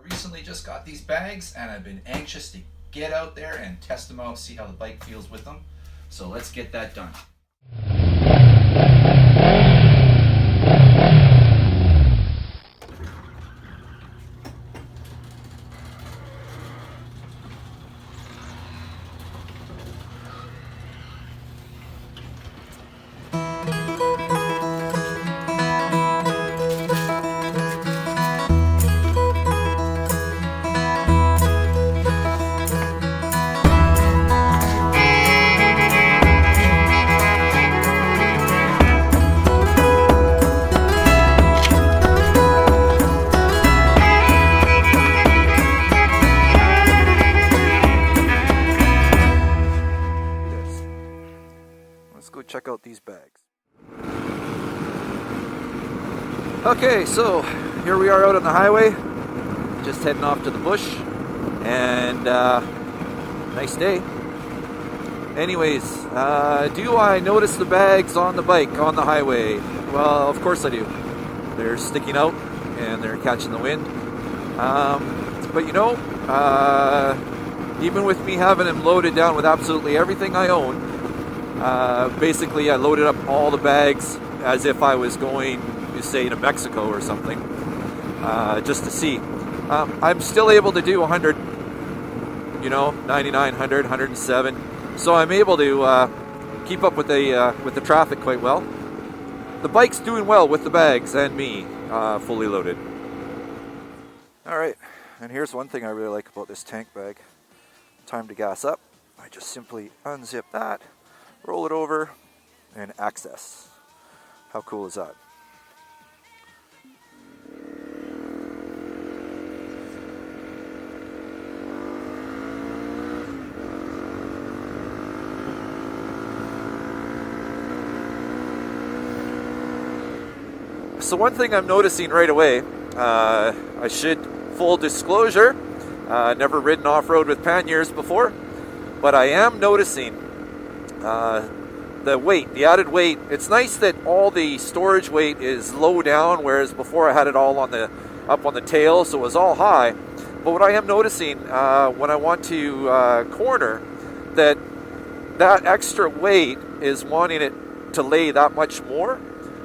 Recently just got these bags and I've been anxious to get out there and test them out, see how the bike feels with them. So let's get that done. Let's go check out these bags. Okay, so here we are out on the highway, just heading off to the bush, and nice day. Anyways, do I notice the bags on the bike on the highway? Well, of course I do. They're sticking out and they're catching the wind. But you know, even with me having them loaded down with absolutely everything I own, basically I loaded up all the bags as if I was going, say, to Mexico or something, just to see. I'm still able to do 100, 99, 100, 107. So I'm able to keep up with the traffic quite well. The bike's doing well with the bags and me fully loaded. All right, and here's one thing I really like about this tank bag. Time to gas up. I just simply unzip that, roll it over, and access. How cool is that? So one thing I'm noticing right away, I should, full disclosure, never ridden off-road with panniers before, but I am noticing the weight, the added weight. It's nice that all the storage weight is low down, whereas before I had it all up on the tail, so it was all high. But what I am noticing when I want to corner, that extra weight is wanting it to lay that much more.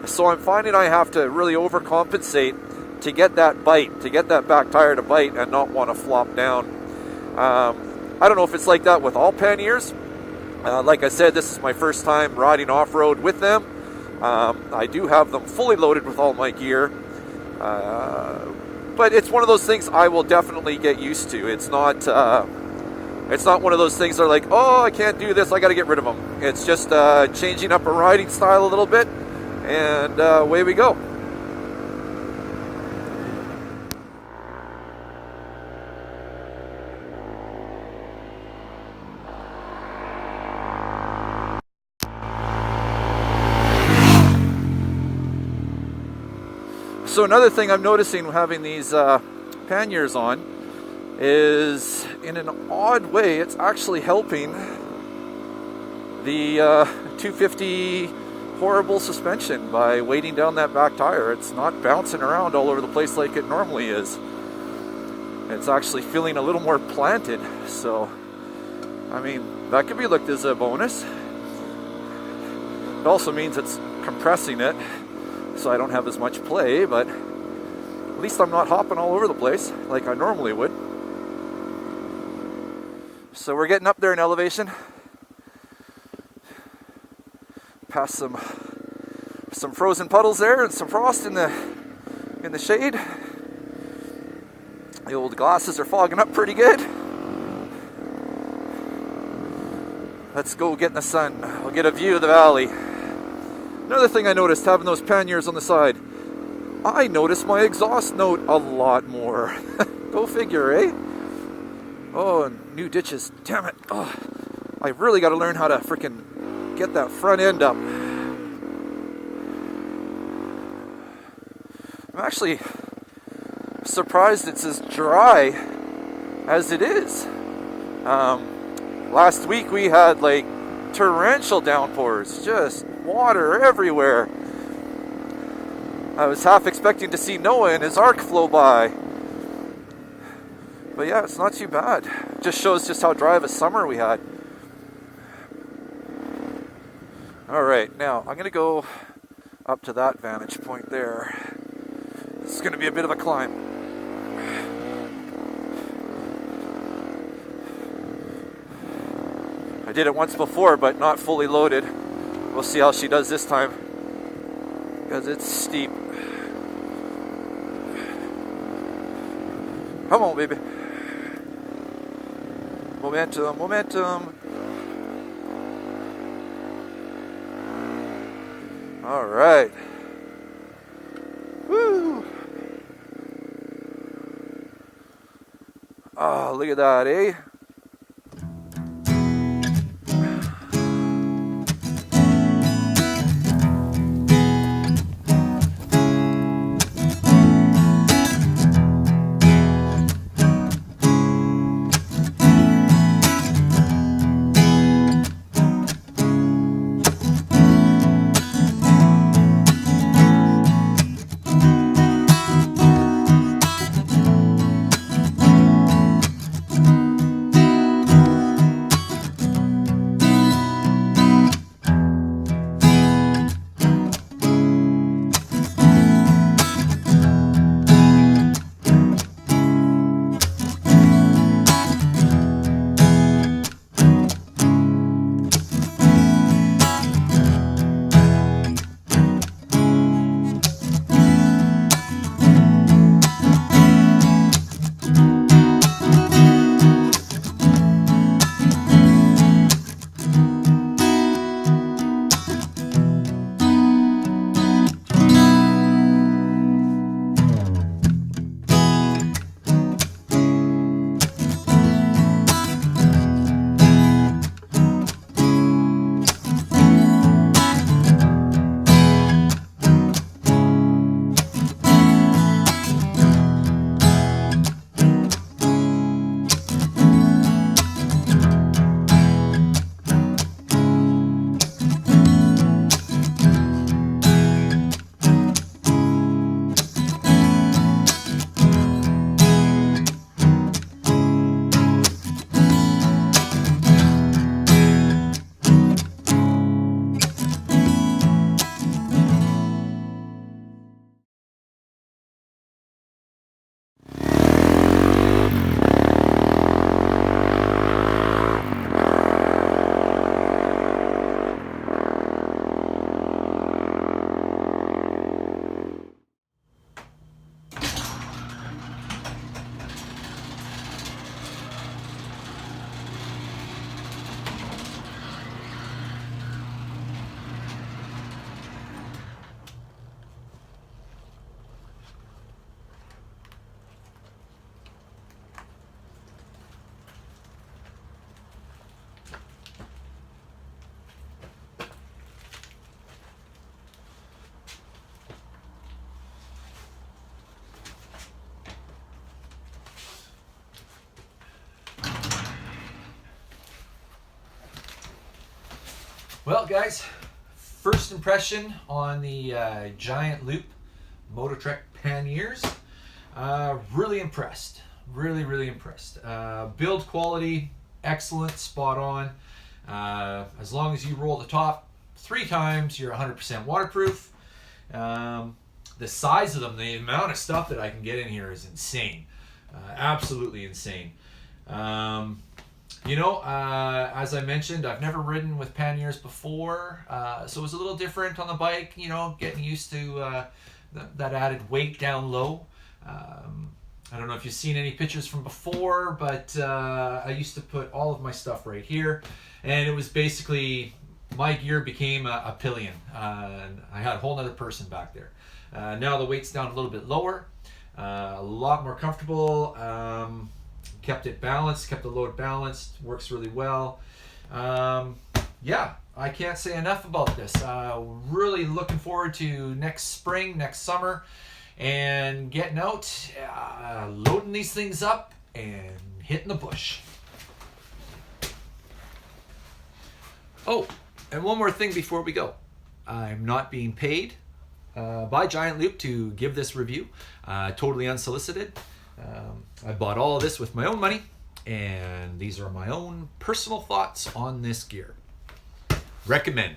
So I'm finding I have to really overcompensate to get that bite, to get that back tire to bite and not want to flop down. I don't know if it's like that with all panniers. Like I said, this is my first time riding off-road with them. I do have them fully loaded with all my gear. But it's one of those things I will definitely get used to. It's not one of those things that are like, oh, I can't do this, I got to get rid of them. It's just changing up a riding style a little bit, and away we go. So another thing I'm noticing having these panniers on is, in an odd way, it's actually helping the 250 horrible suspension by weighting down that back tire. It's not bouncing around all over the place like it normally is. It's actually feeling a little more planted. So, I mean, that could be looked as a bonus. It also means it's compressing it, so I don't have as much play, but at least I'm not hopping all over the place like I normally would. So we're getting up there in elevation, past some frozen puddles there and some frost in the shade. The old glasses are fogging up pretty good. Let's go get in the sun. We'll get a view of the valley. Another thing I noticed having those panniers on the side, I noticed my exhaust note a lot more. Go figure, eh? Oh, and new ditches. Damn it. Oh, I really got to learn how to freaking get that front end up. I'm actually surprised it's as dry as it is. Last week we had like torrential downpours, just water everywhere. I was half expecting to see Noah and his ark flow by. But yeah, it's not too bad. Just shows just how dry of a summer we had. All right, now I'm gonna go up to that vantage point there. It's gonna be a bit of a climb. I did it once before, but not fully loaded. We'll see how she does this time, because it's steep. Come on, baby. Momentum, momentum. All right. Woo. Oh, look at that, eh? Well, guys, first impression on the Giantloop Mototrekk Panniers. Really impressed. Really impressed. Build quality, excellent, spot on. As long as you roll the top 3 times, you're 100% waterproof. The size of them, the amount of stuff that I can get in here is insane. Absolutely insane. As I mentioned, I've never ridden with panniers before, so it was a little different on the bike, getting used to that added weight down low. I don't know if you've seen any pictures from before, but I used to put all of my stuff right here, and it was basically, my gear became a pillion. And I had a whole other person back there. Now the weight's down a little bit lower, a lot more comfortable. Kept it balanced, kept the load balanced, works really well. Yeah, I can't say enough about this. Really looking forward to next spring, next summer, and getting out, loading these things up and hitting the bush. Oh, and one more thing before we go. I'm not being paid by Giantloop to give this review, totally unsolicited. I bought all of this with my own money, and these are my own personal thoughts on this gear. Recommend.